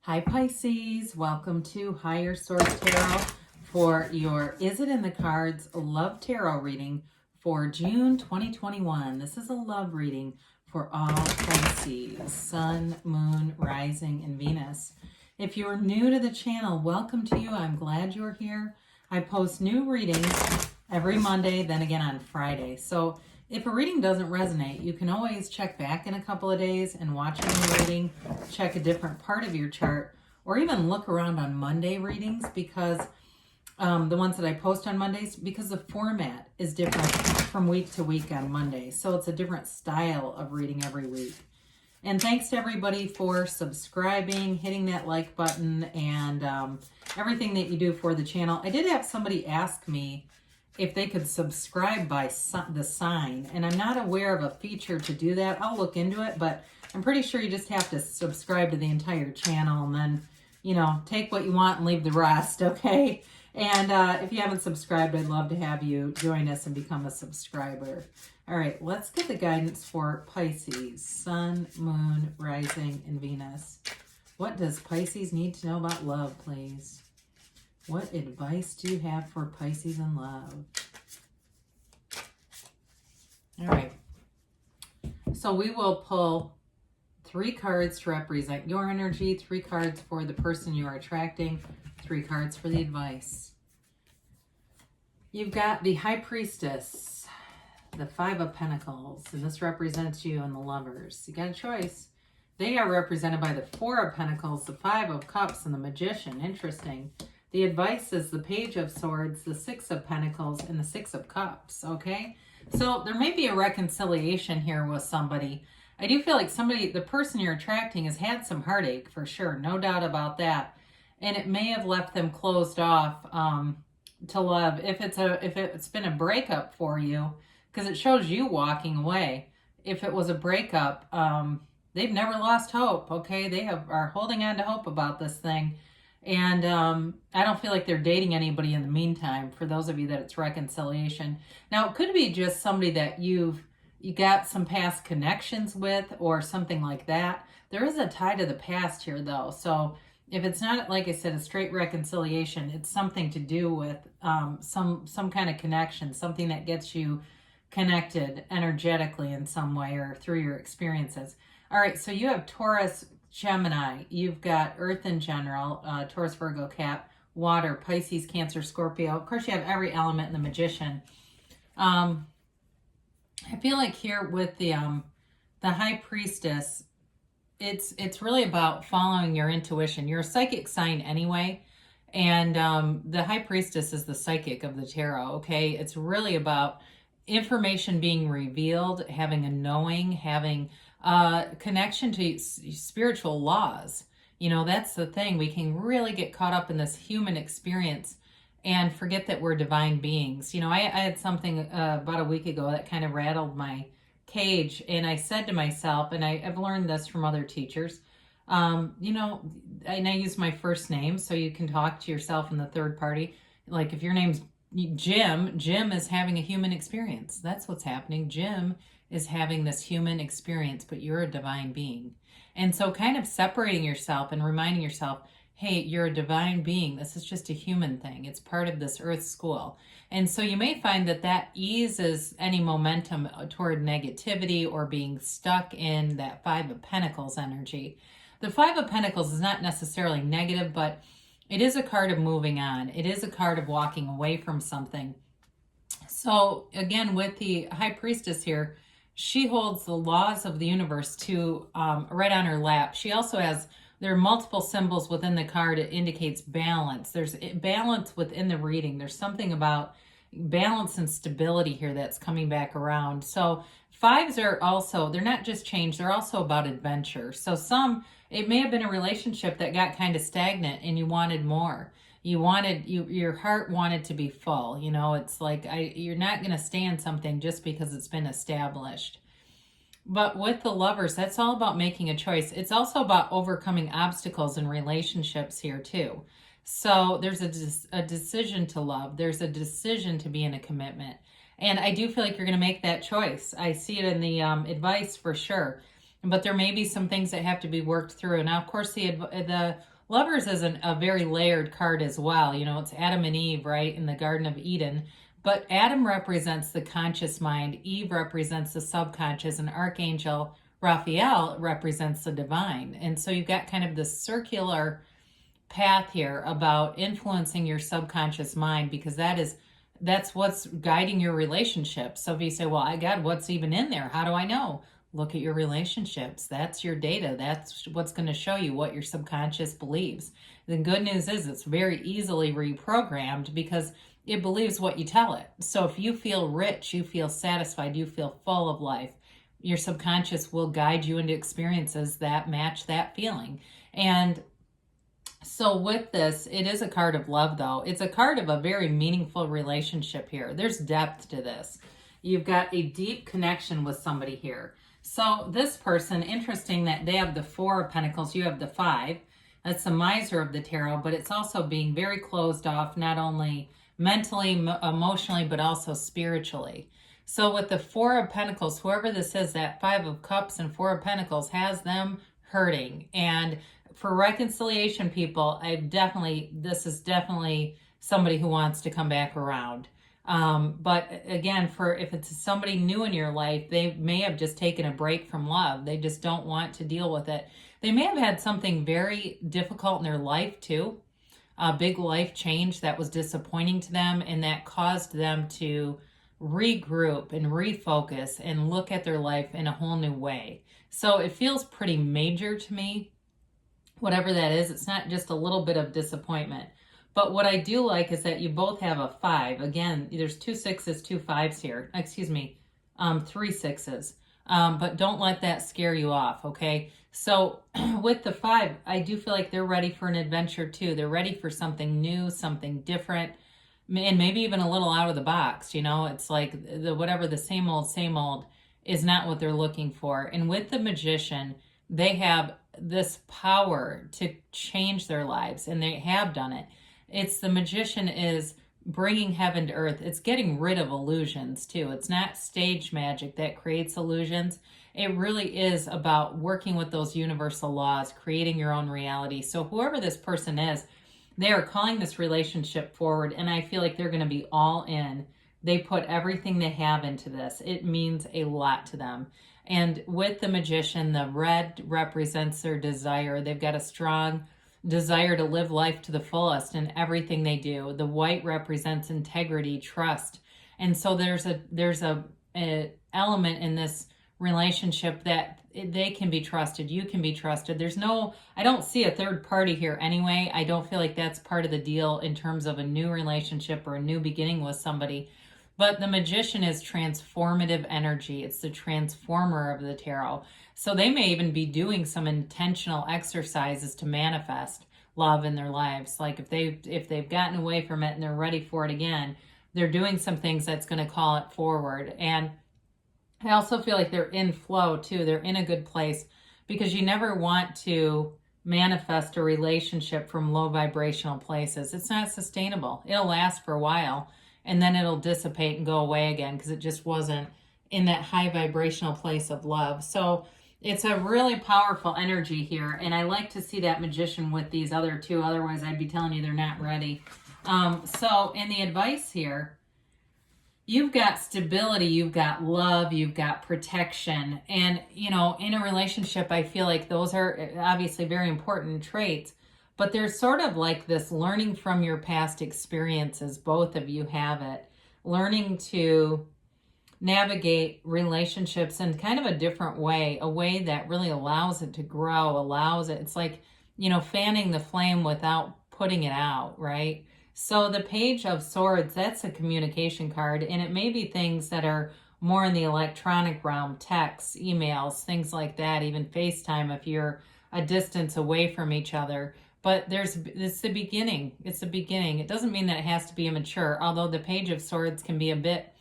Hi Pisces, welcome to Higher Source Tarot for your Is It in the Cards Love Tarot reading for June 2021. This is a love reading for all Pisces, Sun, Moon, Rising, and Venus. If you're new to the channel, welcome to you. I'm glad you're here. I post new readings every Monday, then again on Friday. So if a reading doesn't resonate, you can always check back in a couple of days and watch a new reading, check a different part of your chart, or even look around on Monday readings because the ones that I post on Mondays, because the format is different from week to week on Monday. So it's a different style of reading every week. And thanks to everybody for subscribing, hitting that like button, and everything that you do for the channel. I did have somebody ask me if they could subscribe by the sign, and I'm not aware of a feature to do that. I'll look into it, but I'm pretty sure you just have to subscribe to the entire channel and then, you know, take what you want and leave the rest, okay? And if you haven't subscribed, I'd love to have you join us and become a subscriber. All right, let's get the guidance for Pisces, Sun, Moon, Rising, and Venus. What does Pisces need to know about love, please? What advice do you have for Pisces in love? All right. So we will pull 3 cards to represent your energy, 3 cards for the person you are attracting, 3 cards for the advice. You've got the High Priestess, the 5 of Pentacles, and this represents you and the lovers. You got a choice. They are represented by the 4 of Pentacles, the 5 of Cups, and the Magician. Interesting. The advice is the Page of Swords, the 6 of Pentacles, and the 6 of Cups, okay? So there may be a reconciliation here with somebody. I do feel like the person you're attracting has had some heartache for sure, no doubt about that. And it may have left them closed off to love. If it's been a breakup for you, because it shows you walking away. If it was a breakup, they've never lost hope, okay? They are holding on to hope about this thing. And I don't feel like they're dating anybody in the meantime, for those of you that it's reconciliation. Now, it could be just somebody that you got some past connections with or something like that. There is a tie to the past here, though. So if it's not, like I said, a straight reconciliation, it's something to do with some kind of connection, something that gets you connected energetically in some way or through your experiences. All right, so you have Taurus, Gemini, you've got Earth in general, Taurus, Virgo, Cap, Water, Pisces, Cancer, Scorpio. Of course, you have every element in the Magician. I feel like here with the High Priestess, it's really about following your intuition. You're a psychic sign anyway, and the High Priestess is the psychic of the tarot, okay? It's really about information being revealed, having a knowing, having connection to spiritual laws. You know, that's the thing. We can really get caught up in this human experience and forget that we're divine beings. You know, I had something about a week ago that kind of rattled my cage, and I said to myself, and I've learned this from other teachers, you know, and I use my first name so you can talk to yourself in the third party. Like if your name's Jim is having a human experience. That's what's happening. Jim is having this human experience, but you're a divine being. And so kind of separating yourself and reminding yourself, hey, you're a divine being. This is just a human thing. It's part of this earth school. And so you may find that eases any momentum toward negativity or being stuck in that 5 of Pentacles energy. The 5 of Pentacles is not necessarily negative, but it is a card of moving on. It is a card of walking away from something. So again, with the High Priestess here, she holds the laws of the universe right on her lap. She also there are multiple symbols within the card. It indicates balance. There's balance within the reading. There's something about balance and stability here that's coming back around. So 5s are also, they're not just change, they're also about adventure. So it may have been a relationship that got kind of stagnant and you wanted more. Your heart wanted to be full. You know, it's like you're not going to stay in something just because it's been established. But with the lovers, that's all about making a choice. It's also about overcoming obstacles in relationships here too. So there's a decision to love. There's a decision to be in a commitment. And I do feel like you're going to make that choice. I see it in the advice for sure. But there may be some things that have to be worked through. Now, of course, the Lovers is a very layered card as well. You know, it's Adam and Eve, right, in the Garden of Eden. But Adam represents the conscious mind, Eve represents the subconscious, and Archangel Raphael represents the divine. And so you've got kind of this circular path here about influencing your subconscious mind, because that's what's guiding your relationship. So if you say, well, God, what's even in there? How do I know? Look at your relationships. That's your data. That's what's going to show you what your subconscious believes. The good news is it's very easily reprogrammed because it believes what you tell it. So if you feel rich, you feel satisfied, you feel full of life, your subconscious will guide you into experiences that match that feeling. And so with this, it is a card of love, though. It's a card of a very meaningful relationship here. There's depth to this. You've got a deep connection with somebody here. So this person, interesting that they have the Four of Pentacles, you have the Five. That's the miser of the tarot, but it's also being very closed off, not only mentally, emotionally, but also spiritually. So with the Four of Pentacles, whoever this is, that Five of Cups and Four of Pentacles has them hurting. And for reconciliation, people, this is definitely somebody who wants to come back around. But again, if it's somebody new in your life, they may have just taken a break from love. They just don't want to deal with it. They may have had something very difficult in their life too. A big life change that was disappointing to them, and that caused them to regroup and refocus and look at their life in a whole new way. So it feels pretty major to me. Whatever that is, it's not just a little bit of disappointment. But what I do like is that you both have a 5. Again, there's 2 6s, 2 5s here. Excuse me, 3 6s. But don't let that scare you off, okay? So with the 5, I do feel like they're ready for an adventure too. They're ready for something new, something different, and maybe even a little out of the box. You know, it's like the same old is not what they're looking for. And with the Magician, they have this power to change their lives, and they have done it. It's the Magician is bringing heaven to earth. It's getting rid of illusions too. It's not stage magic that creates illusions. It really is about working with those universal laws, creating your own reality. So whoever this person is, they are calling this relationship forward, and I feel like they're going to be all in. They put everything they have into this. It means a lot to them. And with the Magician, the red represents their desire. They've got a strong desire to live life to the fullest in everything they do. The white represents integrity, trust. And so there's a element in this relationship that they can be trusted. You can be trusted. I don't see a third party here anyway. I don't feel like that's part of the deal in terms of a new relationship or a new beginning with somebody. But the Magician is transformative energy. It's the transformer of the tarot. So they may even be doing some intentional exercises to manifest love in their lives. Like if they've gotten away from it and they're ready for it again, they're doing some things that's going to call it forward. And I also feel like they're in flow too. They're in a good place, because you never want to manifest a relationship from low vibrational places. It's not sustainable. It'll last for a while, and then it'll dissipate and go away again because it just wasn't in that high vibrational place of love. So it's a really powerful energy here, and I like to see that Magician with these other two. Otherwise, I'd be telling you they're not ready. So in the advice here, you've got stability, you've got love, you've got protection. And, you know, in a relationship, I feel like those are obviously very important traits. But there's sort of like this learning from your past experiences. Both of you have it. Learning to navigate relationships in kind of a different way, a way that really allows it to grow, it's like, you know, fanning the flame without putting it out, right? So the Page of Swords, that's a communication card, and it may be things that are more in the electronic realm, texts, emails, things like that, even FaceTime if you're a distance away from each other. But it's the beginning. It's the beginning. It doesn't mean that it has to be immature, although the Page of Swords can be a bit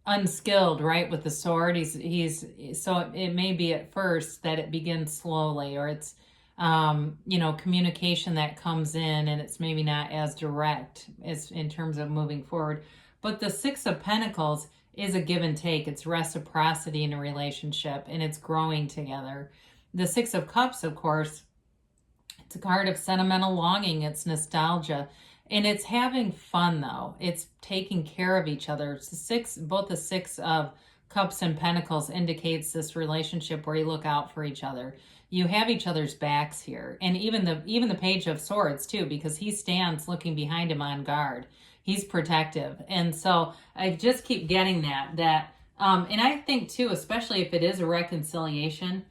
unskilled, right, with the sword. So it may be at first that it begins slowly, or it's you know, communication that comes in and it's maybe not as direct as in terms of moving forward. But the Six of Pentacles is a give and take. It's reciprocity in a relationship, and it's growing together. The Six of Cups, of course, It's a card of sentimental longing. It's nostalgia. And it's having fun, though. It's taking care of each other. It's both the Six of Cups and Pentacles indicates this relationship where you look out for each other. You have each other's backs here. And even the Page of Swords, too, because he stands looking behind him on guard. He's protective. And so I just keep getting that. And I think, too, especially if it is a reconciliation,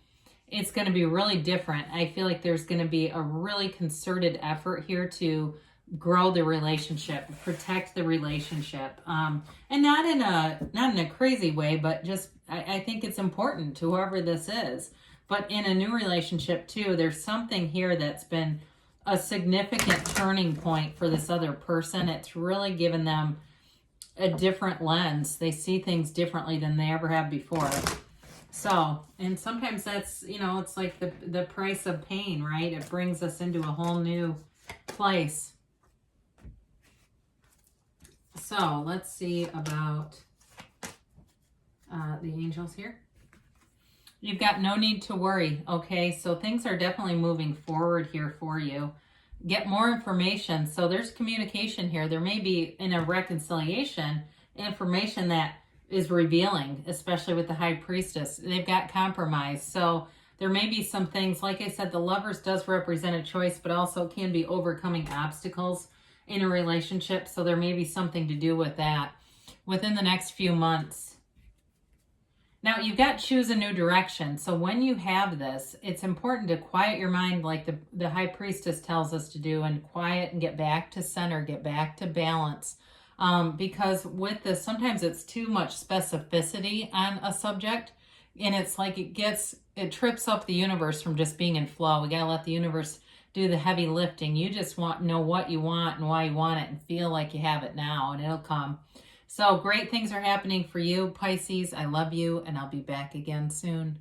it's going to be really different. I feel like there's going to be a really concerted effort here to grow the relationship, protect the relationship, and not in a crazy way, but just I think it's important to whoever this is. But in a new relationship too, there's something here that's been a significant turning point for this other person. It's really given them a different lens. They see things differently than they ever have before. So, and sometimes that's, it's like the price of pain, right? It brings us into a whole new place. So let's see about the angels here. You've got no need to worry, okay? So things are definitely moving forward here for you. Get more information. So there's communication here. There may be, in a reconciliation, information that is revealing, especially with the High Priestess. They've got compromise. So there may be some things, like I said, the Lovers does represent a choice, but also can be overcoming obstacles in a relationship. So there may be something to do with that within the next few months. Now, you've got choose a new direction. So when you have this, it's important to quiet your mind like the High Priestess tells us to do, and quiet and get back to center, get back to balance. Because with this, sometimes it's too much specificity on a subject, and it's like it trips up the universe from just being in flow. We got to let the universe do the heavy lifting. You just know what you want and why you want it and feel like you have it now, and it'll come. So great things are happening for you, Pisces. I love you, and I'll be back again soon.